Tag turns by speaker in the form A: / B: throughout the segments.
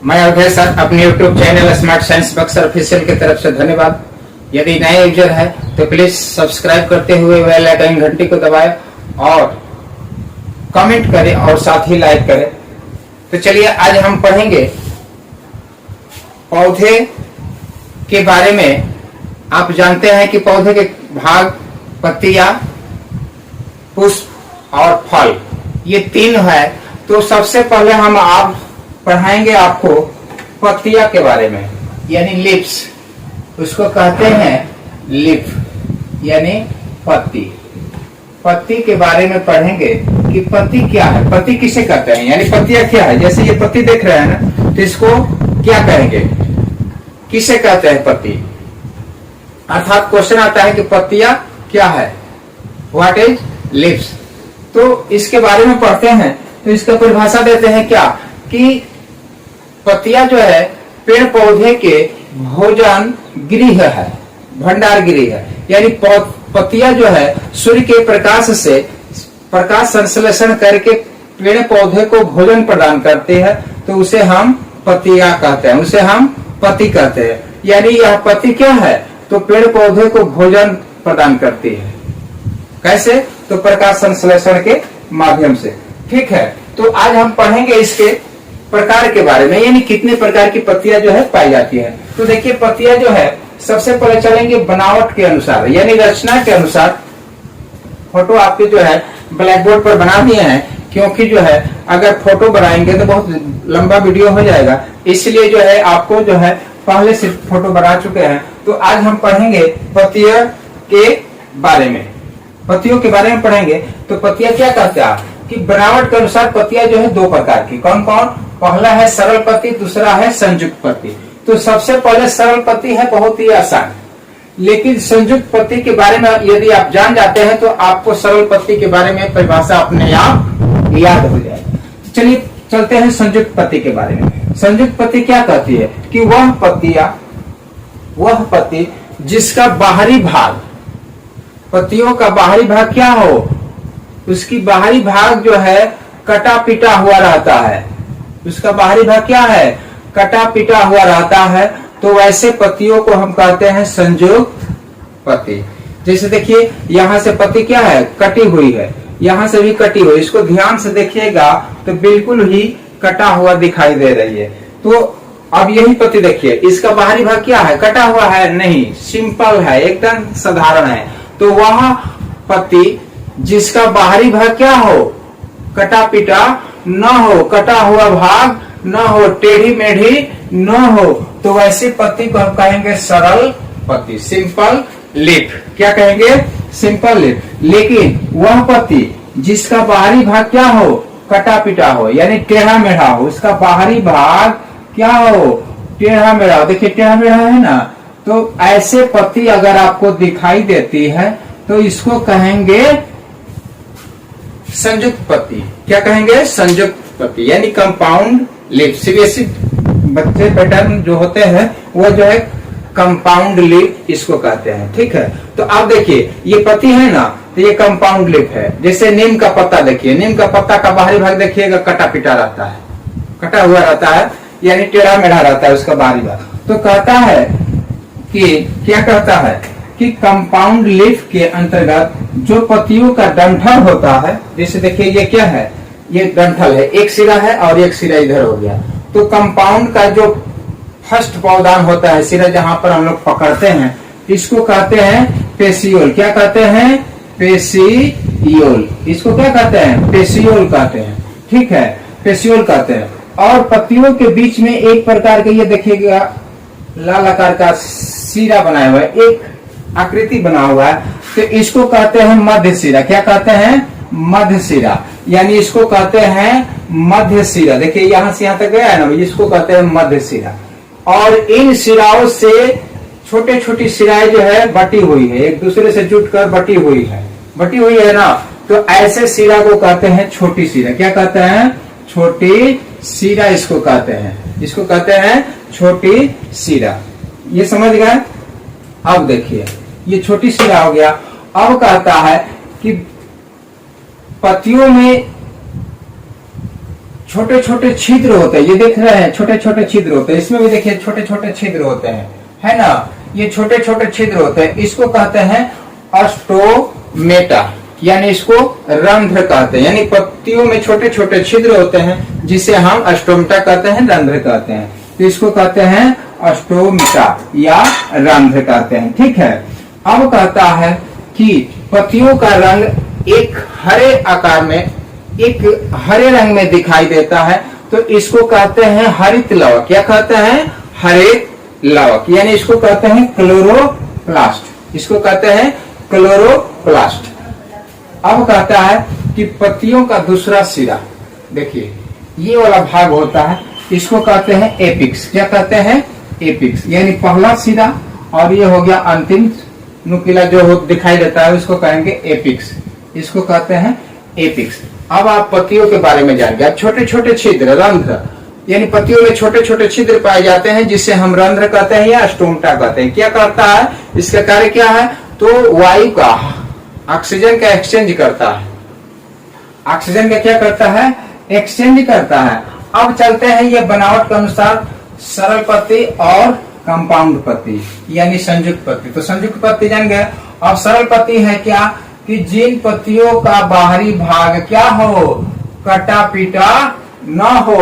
A: मैं अभय सर अपने YouTube channel smart science Buxar official की तरफ से धन्यवाद। यदि नए यूजर है तो प्लीज सब्सक्राइब करते हुए बेल आइकन घंटी को दबाएं और कमेंट करें और साथ ही लाइक करें। तो चलिए आज हम पढ़ेंगे पौधे के बारे में। आप जानते हैं कि पौधे के भाग पत्तियां, पुष्प और फल ये तीन है। तो सबसे पहले हम आप पढ़ाएंगे आपको पत्तियां के बारे में, यानी लिप्स। उसको कहते हैं लिप यानी पत्ती। पत्ती के बारे में पढ़ेंगे कि पत्ती क्या है, पत्ती किसे कहते हैं, यानी पत्तियां क्या है। जैसे ये पत्ती देख रहे हैं ना, तो इसको क्या कहेंगे, किसे कहते हैं पत्ती। अर्थात क्वेश्चन आता है कि पत्तियां क्या है, व्हाट इज लिप्स। तो इसके बारे में पढ़ते हैं तो इसका परिभाषा देते हैं क्या कि पत्तियां जो है पेड़ पौधे के भोजन गृह है, भंडार गृह है। यानी पत्तियां जो है सूर्य के प्रकाश से प्रकाश संश्लेषण करके पेड़ पौधे को भोजन प्रदान करते हैं। तो उसे हम पत्तियां कहते हैं, उसे हम पत्ती कहते हैं। यानी यह पत्ती क्या है, तो पेड़ पौधे को भोजन प्रदान करती है। कैसे, तो प्रकाश संश्लेषण के माध्यम से। ठीक है, तो आज हम पढ़ेंगे इसके प्रकार के बारे में, यानी कितने प्रकार की पत्तियां जो है पाई जाती है। तो देखिए पत्तियां जो है सबसे पहले चलेंगे बनावट के अनुसार, यानी रचना के अनुसार। फोटो आपके जो है ब्लैक बोर्ड पर बना दिए हैं, क्योंकि जो है अगर फोटो बनाएंगे तो बहुत लंबा वीडियो हो जाएगा, इसलिए जो है आपको जो है पहले से फोटो बना चुके हैं। तो आज हम पढ़ेंगे पत्तियों के बारे में, पत्तियों के बारे में पढ़ेंगे। तो पत्तियां क्या कहते हैं कि बनावट के अनुसार पत्तियां जो है दो प्रकार की। कौन कौन, पहला है सरल पत्ती, दूसरा है संयुक्त पत्ती। तो सबसे पहले सरल पत्ती है, बहुत ही आसान। लेकिन संयुक्त पत्ती के बारे में यदि आप जान जाते हैं तो आपको सरल पत्ती के बारे में परिभाषा अपने आप याद हो जाएगी। चलिए चलते हैं संयुक्त पत्ती के बारे में। संयुक्त पत्ती क्या कहती है कि वह पत्ती जिसका बाहरी भाग, पत्तियों का बाहरी भाग क्या हो, उसकी बाहरी भाग जो है कटा पिटा हुआ रहता है। उसका बाहरी भाग क्या है, कटा पिटा हुआ रहता है। तो वैसे पत्तियों को हम कहते हैं संयुक्त पत्ती। जैसे देखिए यहाँ से पत्ती क्या है, कटी हुई है, यहाँ से भी कटी हुई। इसको ध्यान से देखिएगा तो बिल्कुल ही कटा हुआ दिखाई दे रही है। तो अब यही पत्ती देखिए, इसका बाहरी भाग क्या है, कटा हुआ है नहीं, सिंपल है, एकदम साधारण है। तो वह पत्ती जिसका बाहरी भाग क्या हो, कटा पिटा न हो, कटा हुआ भाग न हो, टेढ़ी मेढ़ी न हो, तो वैसी पत्ती को हम कहेंगे सरल पत्ती, सिंपल लिप। क्या कहेंगे, सिंपल लिप। लेकिन वह पत्ती जिसका बाहरी भाग क्या हो, कटा पिटा हो, यानी टेढ़ा मेढ़ा हो, उसका बाहरी भाग क्या हो, टेढ़ा मेढ़ा हो। देखिए टेढ़ा मेढ़ा है ना, तो ऐसे पत्ती अगर आपको दिखाई देती है तो इसको कहेंगे संयुक्त पत्ती। क्या कहेंगे, संयुक्त पत्ती, यानी कंपाउंड लिप। सीबीएसई बच्चे पैटर्न जो होते हैं वो जो है कंपाउंड लिप इसको कहते हैं। ठीक है, तो आप देखिए ये पत्ती है ना, तो ये कंपाउंड लिप है। जैसे नीम का पत्ता देखिए, नीम का पत्ता का बाहरी भाग देखिएगा कटा पिटा रहता है, कटा हुआ रहता है, यानी टेढ़ा मेढ़ा रहता है उसका बाहरी भाग। तो कहता है कि क्या कहता है कि कंपाउंड लीफ के अंतर्गत जो पत्तियों का डंठल होता है, जैसे देखिए ये क्या है, ये डंठल है, एक सिरा है और एक सिरा इधर हो गया। तो कंपाउंड का जो फर्स्ट पौधान होता है, सिरा जहां पर हम लोग पकड़ते हैं, इसको कहते हैं पेसियोल। क्या कहते हैं, पेसियोल। इसको क्या कहते हैं, पेसियोल कहते हैं। ठीक है, पेसियोल कहते हैं। और पत्तियों के बीच में एक प्रकार के ये देखिएगा लाल आकार का सिरा बनाया हुआ है, एक आकृति बना हुआ है, तो इसको कहते हैं मध्य सिरा। क्या कहते हैं, मध्य सिरा, यानी इसको कहते हैं मध्य सिरा। देखिए यहाँ से यहाँ तक गया है ना, इसको कहते हैं मध्य सिरा। और इन सिराओं से छोटे छोटी सिराएं जो है बटी हुई है, एक दूसरे से जुटकर बटी हुई है ना, तो ऐसे सिरा को कहते हैं छोटी सिरा। क्या कहते हैं, छोटी सिरा इसको कहते हैं, इसको कहते हैं छोटी सिरा। ये समझ गए। अब देखिए ये छोटी सिरा हो गया। अब कहता है कि पत्तियों में छोटे छोटे छिद्र होते हैं, ये देख रहे हैं छोटे छोटे छिद्र होते हैं, इसमें भी देखिए छोटे छोटे छिद्र होते हैं, है ना, ये छोटे छोटे छिद्र होते हैं, इसको कहते हैं अस्टोमेटा, यानी इसको रंध्र कहते हैं, यानी पत्तियों में छोटे छोटे छिद्र होते हैं जिसे हम अस्टोमेटा कहते हैं, रंध्र कहते हैं, तो इसको कहते हैं अस्टोमेटा या रंध्र कहते हैं। ठीक है, अब कहता है कि पत्तियों का रंग एक हरे आकार में, एक हरे रंग में दिखाई देता है, तो इसको कहते हैं हरित लवक। क्या कहते हैं? हरित लवक, यानी इसको कहते हैं क्लोरोप्लास्ट, इसको कहते हैं क्लोरोप्लास्ट। अब कहता है कि पत्तियों का दूसरा सिरा, देखिए ये वाला भाग होता है, इसको कहते हैं एपिक्स। क्या कहते हैं? एपिक्स, यानी पहला सिरा, और ये हो गया अंतिम नुकीला जो दिखाई देता है उसको कहेंगे एपिक्स, इसको कहते हैं एपिक्स। अब आप पत्तियों के बारे में जान गए। छोटे छोटे छिद्र, रंध्र, यानी पत्तियों में छोटे छोटे छिद्र पाए जाते हैं जिसे हम रंध्र कहते हैं या स्टोमेटा कहते हैं। क्या करता है? इसका कार्य क्या है? तो वायु का, ऑक्सीजन का एक्सचेंज करता है, ऑक्सीजन का क्या करता है? एक्सचेंज करता है। अब चलते हैं ये बनावट के अनुसार सरल पत्ती और कंपाउंड पत्ती, यानी संयुक्त पत्ती। तो संयुक्त पत्ती जान गए। अब सरल पत्ती है क्या? कि जिन पत्तियों का बाहरी भाग क्या हो? कटा पीटा न हो,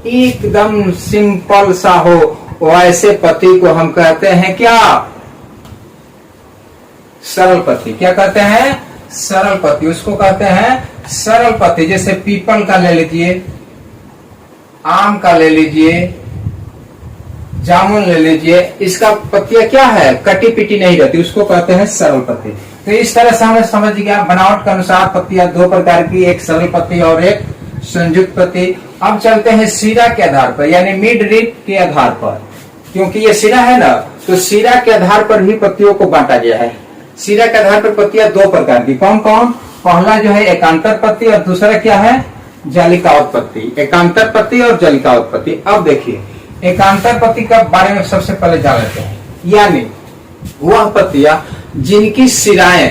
A: एकदम सिंपल सा हो, वैसे पत्ती को हम कहते हैं क्या? सरल पत्ती। क्या कहते हैं? सरल पत्ती, उसको कहते हैं सरल पत्ती। जैसे पीपल का ले लीजिए, आम का ले लीजिए, जामुन ले लीजिए, इसका पत्तियां क्या है? कटी पिटी नहीं रहती, उसको कहते हैं सरल पत्ती। तो इस तरह से हमें समझ गया बनावट के अनुसार पत्तियां दो प्रकार की, एक सरल पत्ती और एक संयुक्त पत्ती। अब चलते हैं सिरा के आधार पर, यानी मिड रिप के आधार पर, क्योंकि ये सिरा है ना, तो सिरा के आधार पर ही पत्तियों को बांटा गया है। सिरा के आधार पर पत्तियां दो प्रकार की, कौन कौन? पहला जो है एकांतर पत्ती और दूसरा क्या है? जालिकाओत्त पत्ती। एकांतर पत्ती और जालिकाओत्त पत्ती। अब देखिए एकांतर पत्ती के बारे में सबसे पहले जान लेते हैं, यानी वह पत्तियां जिनकी सिराएं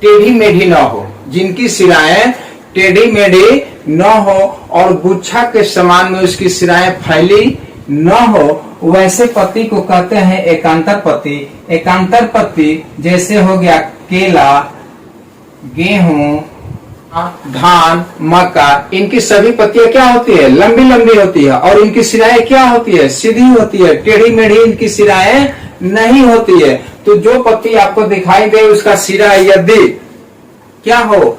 A: टेढ़ी मेढ़ी न हो, जिनकी सिराएं टेढ़ी मेढ़ी न हो और गुच्छा के समान में उसकी सिराएं फैली न हो, वैसे पत्ती को कहते हैं एकांतर पत्ती। एकांतर पत्ती जैसे हो गया केला, गेहूं, धान, मक्का, इनकी सभी पत्तियां क्या होती है? लंबी लंबी होती है, और इनकी सिराएं क्या होती है? सीधी होती है, टेढ़ी मेढ़ी इनकी सिराएं नहीं होती है। तो जो पत्ती आपको दिखाई दे उसका सिरा यदि क्या हो?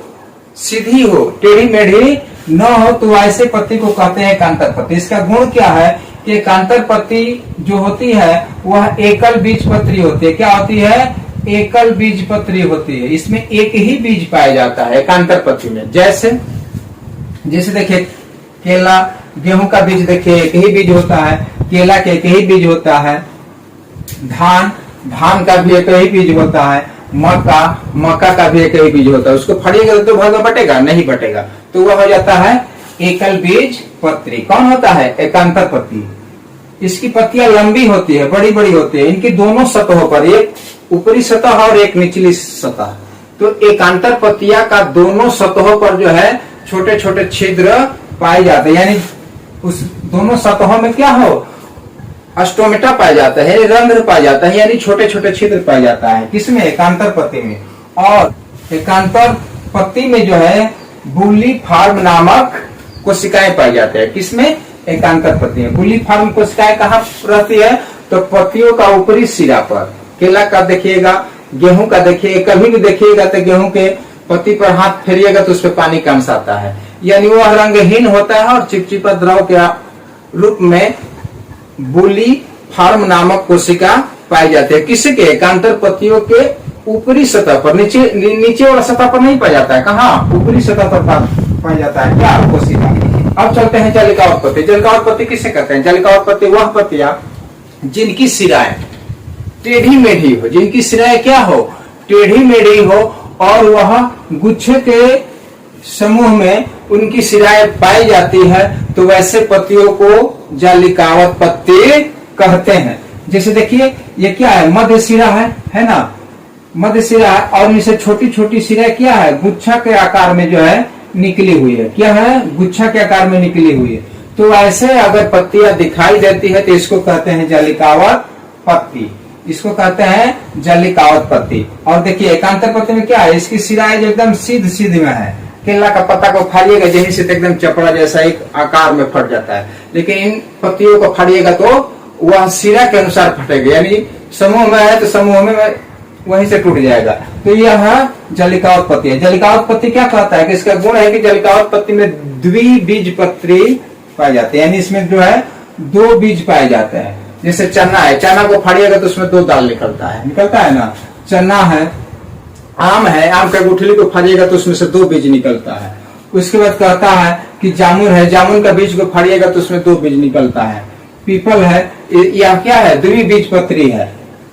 A: सीधी हो, टेढ़ी मेढ़ी न हो, तो ऐसे पत्ती को कहते हैं एकांतर पत्ती। इसका गुण क्या है कि एकांतर पत्ती जो होती है वह एकल बीज पत्री होती है। क्या होती है? एकल बीज पत्री होती है, इसमें एक ही बीज पाया जाता है एकांतर पत्ती में। जैसे देखिए केला, गेहूं का बीज देखिए एक ही बीज होता है, केला के एक ही बीज होता है, धान का भी एक ही बीज होता है, मक्का का भी एक ही बीज होता है। उसको फड़िएगा तो भागा बटेगा? नहीं बटेगा, तो वह हो जाता है एकल बीज पत्री। कौन होता है? एकांतर पत्ती। इसकी पत्तियां लंबी होती है, बड़ी बड़ी होती है, इनकी दोनों सतहों पर, एक ऊपरी सतह और एक निचली सतह। तो एकांतर पत्तियां का दोनों सतहों पर जो है छोटे छोटे छिद्र पाए जाते हैं, यानी उस दोनों सतहों में क्या हो? अस्टोमेटा पाया जाता है, रंध्र पाया जाता है, यानी छोटे छोटे छिद्र पाया जाता है। किसमें? एकांतर पत्ती में। और एकांतर पत्ती में जो है बुली फार्म नामक कोशिकाएं पाई जाते हैं। किसमें? एकांतर पत्ती में। बुली फार्म कोशिकाएं कहाँ रहती है? तो पत्तियों का ऊपरी सिरा पर। केला का देखिएगा, गेहूं का देखिएगा, कभी भी देखिएगा तो गेहूं के पत्ती पर हाथ फेरिएगा तो उस पर पानी का अंश आता है, यानी वह रंगहीन होता है और चिपचिपा द्रव के रूप में बुली फार्म नामक कोशिका पाई जाती है। किसके? एकांतर पत्तियों के ऊपरी सतह पर, नीचे वाला सतह पर नहीं पाया जाता है। कहाँ? ऊपरी सतह पर पाया जाता है क्या? कोशिका। अब चलते हैं जालिकाओत्त पत्ती। जालिकाओत्त पत्ती किसे कहते हैं? जालिकाओत्त पत्ती वह पत्तियां जिनकी सिराएं टेढ़ी मेढ़ी हो, जिनकी सिराएं क्या हो? टेढ़ी मेढ़ी हो, और वह गुच्छे के समूह में उनकी सिराएं पाई जाती है, तो वैसे पत्तियों को जालिकाओत्त पत्ती कहते हैं। जैसे देखिए ये क्या है? मध्य सिरा है ना, मध्य सिरा, और इनसे छोटी छोटी सिराएं क्या है? गुच्छा के आकार में जो है निकली हुई है। क्या है? गुच्छा के आकार में निकली हुई है। तो ऐसे अगर पत्तियां दिखाई देती है तो इसको कहते हैं जलिकावत पत्ती, इसको कहते हैं जलिकावत पत्ती। और देखिए एकांतर पत्ती में क्या है, इसकी सिराएं एकदम सीध में है। केला का पत्ता को फाड़िएगा यहीं से एकदम चपड़ा जैसा एक आकार में फट जाता है, लेकिन इन पत्तियों को फाड़िएगा तो वह सिरा के अनुसार फटेगा, यानी समूह में है तो समूह में वहीं से टूट जाएगा। तो यह जलिकावत पत्ती है। जलिकावत पत्ती क्या कहता है कि इसका गुण है कि जलिकावत पत्ती में द्विबीजपत्री पाए जाते हैं, यानी इसमें जो है 2 बीज पाए जाते हैं। जैसे चना है, चना को फाड़िएगा तो उसमें 2 दाल निकलता है ना। चना है, आम है, आम का गुठली को फाड़िएगा तो उसमें से 2 बीज निकलता है। उसके बाद कहता है कि जामुन है, जामुन का बीज को फाड़िएगा तो उसमें 2 बीज निकलता है। पीपल है, यह क्या है? द्विबीजपत्री है।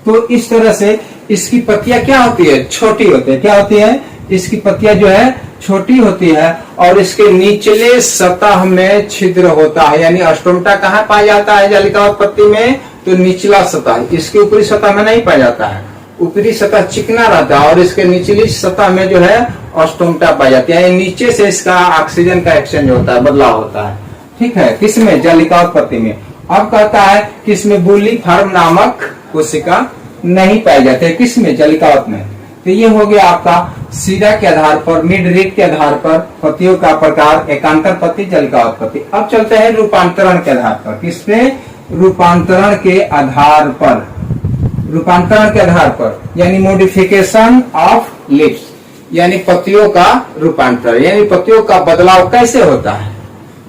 A: तो इस तरह से इसकी पत्तियां क्या होती है? छोटी होती है। क्या होती है? इसकी पत्तियां जो है छोटी होती है और इसके निचले सतह में छिद्र होता है, यानी अस्टोमटा कहाँ पाया जाता है जलिकावत पत्ती में? तो निचला सतह, इसकी ऊपरी सतह में नहीं पाया जाता है। ऊपरी सतह चिकना रहता है और इसके निचली सतह में जो है अस्टोमटा पाया जाता है, यानी नीचे से इसका ऑक्सीजन का एक्सचेंज होता है, बदलाव होता है। ठीक है, किसमें? जलिकावत पत्ती में। अब कहता है कि इसमें बुल्ली फॉर्म नामक कोशिका नहीं पाई जाती है। किसमें? जलिकावत में। तो ये हो गया आपका सिरा के आधार पर, मिड रीड के आधार पर पत्तियों का प्रकार, एकांतर पत्ती, जलिकावत पत्ती। अब चलते हैं रूपांतरण के आधार पर। किसपे? रूपांतरण के आधार पर। रूपांतरण के आधार पर यानी मोडिफिकेशन ऑफ लीव्स, यानी पत्तियों का रूपांतरण, यानी पत्तियों का बदलाव कैसे होता है।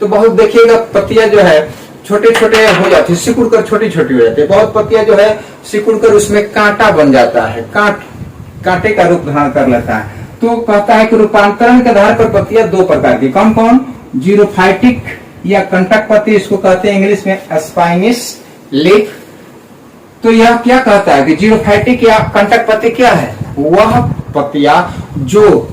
A: तो बहुत देखिएगा पत्तियां जो है छोटे छोटे हो जाती है, सिकुड़ कर छोटी छोटी हो जाती है। बहुत पत्तियां जो है सिकुड़ कर उसमें कांटा बन जाता है, कांटे का रूप धारण कर लेता है। तो कहता है कि रूपांतरण के आधार पर पत्तियां 2 प्रकार की। कौन कौन? जीरोफाइटिक या कंटक पत्ती, इसको कहते हैं इंग्लिश में स्पाइनिस लीफ। तो यह क्या कहता है कि जीरोफाइटिक या कंटक पत्ती क्या है? वह पत्तियां जो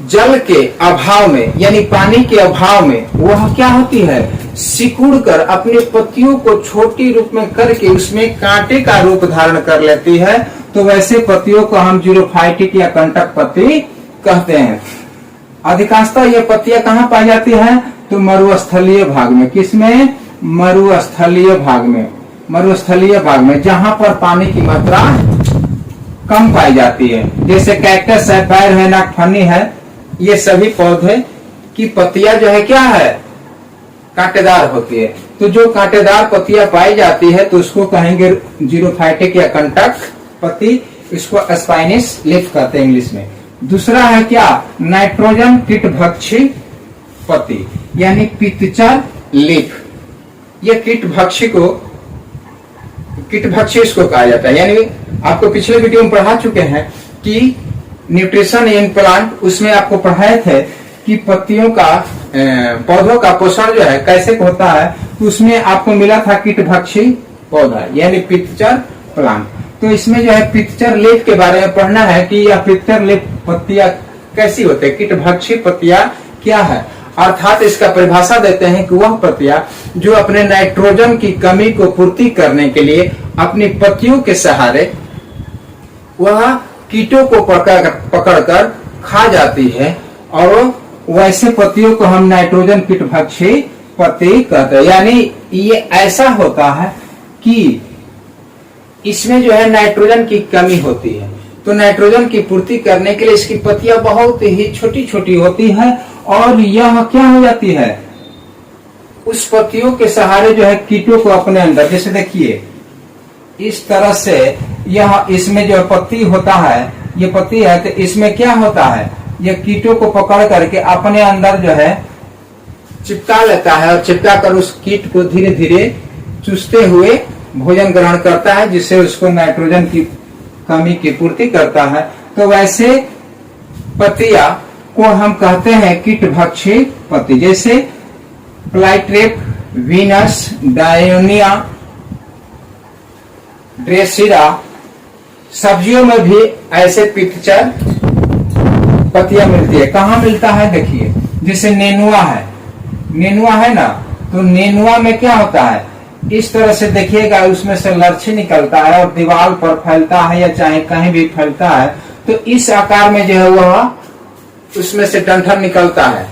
A: जल के अभाव में, यानी पानी के अभाव में, वह क्या होती है? सिकुड़ कर अपने पत्तियों को छोटी रूप में करके उसमें कांटे का रूप धारण कर लेती है। तो वैसे पत्तियों को हम जीरोफाइटिक या कंटक पत्ती कहते हैं। अधिकांशतः ये पत्तियां कहाँ पाई जाती हैं? तो मरुस्थलीय भाग में। किसमें? मरुस्थलीय भाग में। मरुस्थलीय भाग में जहां पर पानी की मात्रा कम पाई जाती है, जैसे कैक्टस है, पैर है, नागफनी है, ये सभी पौधे की पत्तियां जो है क्या है? कांटेदार होती है। तो जो कांटेदार पत्तियां पाई जाती है तो उसको कहेंगे जीरोफाइटिक या कंटक पत्ती, इसको स्पाइनिस लीफ कहते हैं इंग्लिश में। दूसरा है क्या? नाइट्रोजन कीटभक्षी पत्ती, यानी पितचर लीफ। ये कीटभक्षी इसको कहा जाता है। यानी आपको पिछले वीडियो में पढ़ा चुके हैं कि न्यूट्रिशन इन प्लांट, उसमें आपको पढ़ाए थे कि पत्तियों का पौधों का पोषण जो है कैसे होता है। तो उसमें आपको मिला था कीटभक्षी पौधा, यानी पितचर प्लांट। तो इसमें जो है पितचर लीफ के बारे में पढ़ना है कि यह पितचर लीफ पत्तियां कैसी होती है, कीटभक्षी पत्तियां क्या है। अर्थात इसका परिभाषा देते हैं कि वह पत्तियां जो अपने नाइट्रोजन की कमी को पूर्ति करने के लिए अपनी पत्तियों के सहारे वह कीटों को पकड़कर खा जाती है, और वैसे पत्तियों को हम नाइट्रोजन कीटभक्षी पत्ती कहते हैं। यानी ये ऐसा होता है कि इसमें जो है नाइट्रोजन की कमी होती है, तो नाइट्रोजन की पूर्ति करने के लिए इसकी पत्तियां बहुत ही छोटी छोटी होती है, और यह क्या हो जाती है? उस पत्तियों के सहारे जो है कीटों को अपने अंदर, जैसे देखिए इस तरह से यह इसमें जो पत्ती होता है, ये पत्ती है, तो इसमें क्या होता है? ये कीटों को पकड़ करके अपने अंदर जो है चिपका लेता है, और चिपका कर उस कीट को धीरे धीरे चूसते हुए भोजन ग्रहण करता है, जिससे उसको नाइट्रोजन की कमी की पूर्ति करता है। तो वैसे पत्तियां को हम कहते हैं कीटभक्षी पत्ती, जैसे प्लाइट्रेप, वीनस, डायोनिया, ड्रेसिरा। सब्जियों में भी ऐसे पितचर पत्तियां मिलती है। कहाँ मिलता है? देखिए जैसे नेनुआ है ना, तो नेनुआ में क्या होता है? इस तरह से देखिएगा, उसमें से लर्छी निकलता है और दीवार पर फैलता है या चाहे कहीं भी फैलता है। तो इस आकार में जो है वह उसमें से डंठल निकलता है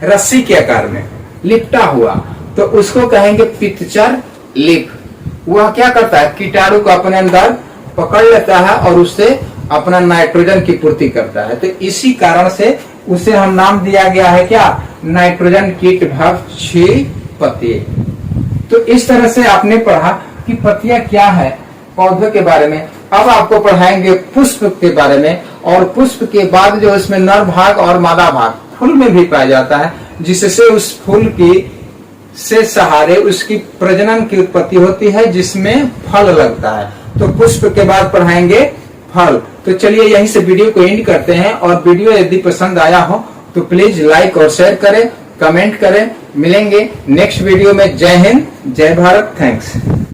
A: रस्सी के आकार में लिपटा हुआ, तो उसको कहेंगे पितचर लिप। वह क्या करता है, कीटाणु को अपने अंदर पकड़ लेता है और उससे अपना नाइट्रोजन की पूर्ति करता है। तो इसी कारण से उसे हम नाम दिया गया है क्या, नाइट्रोजन कीट भक्षी पत्ती। तो इस तरह से आपने पढ़ा कि पत्तियां क्या है पौधों के बारे में। अब आपको पढ़ाएंगे पुष्प के बारे में, और पुष्प के बाद जो इसमें नर भाग और मादा भाग फूल में भी पाया जाता है, जिससे उस फूल की से सहारे उसकी प्रजनन की उत्पत्ति होती है, जिसमें फल लगता है। तो पुष्प के बाद पढ़ाएंगे फल। तो चलिए यहीं से वीडियो को एंड करते हैं, और वीडियो यदि पसंद आया हो तो प्लीज लाइक और शेयर करें, कमेंट करें। मिलेंगे नेक्स्ट वीडियो में। जय हिंद, जय भारत, थैंक्स।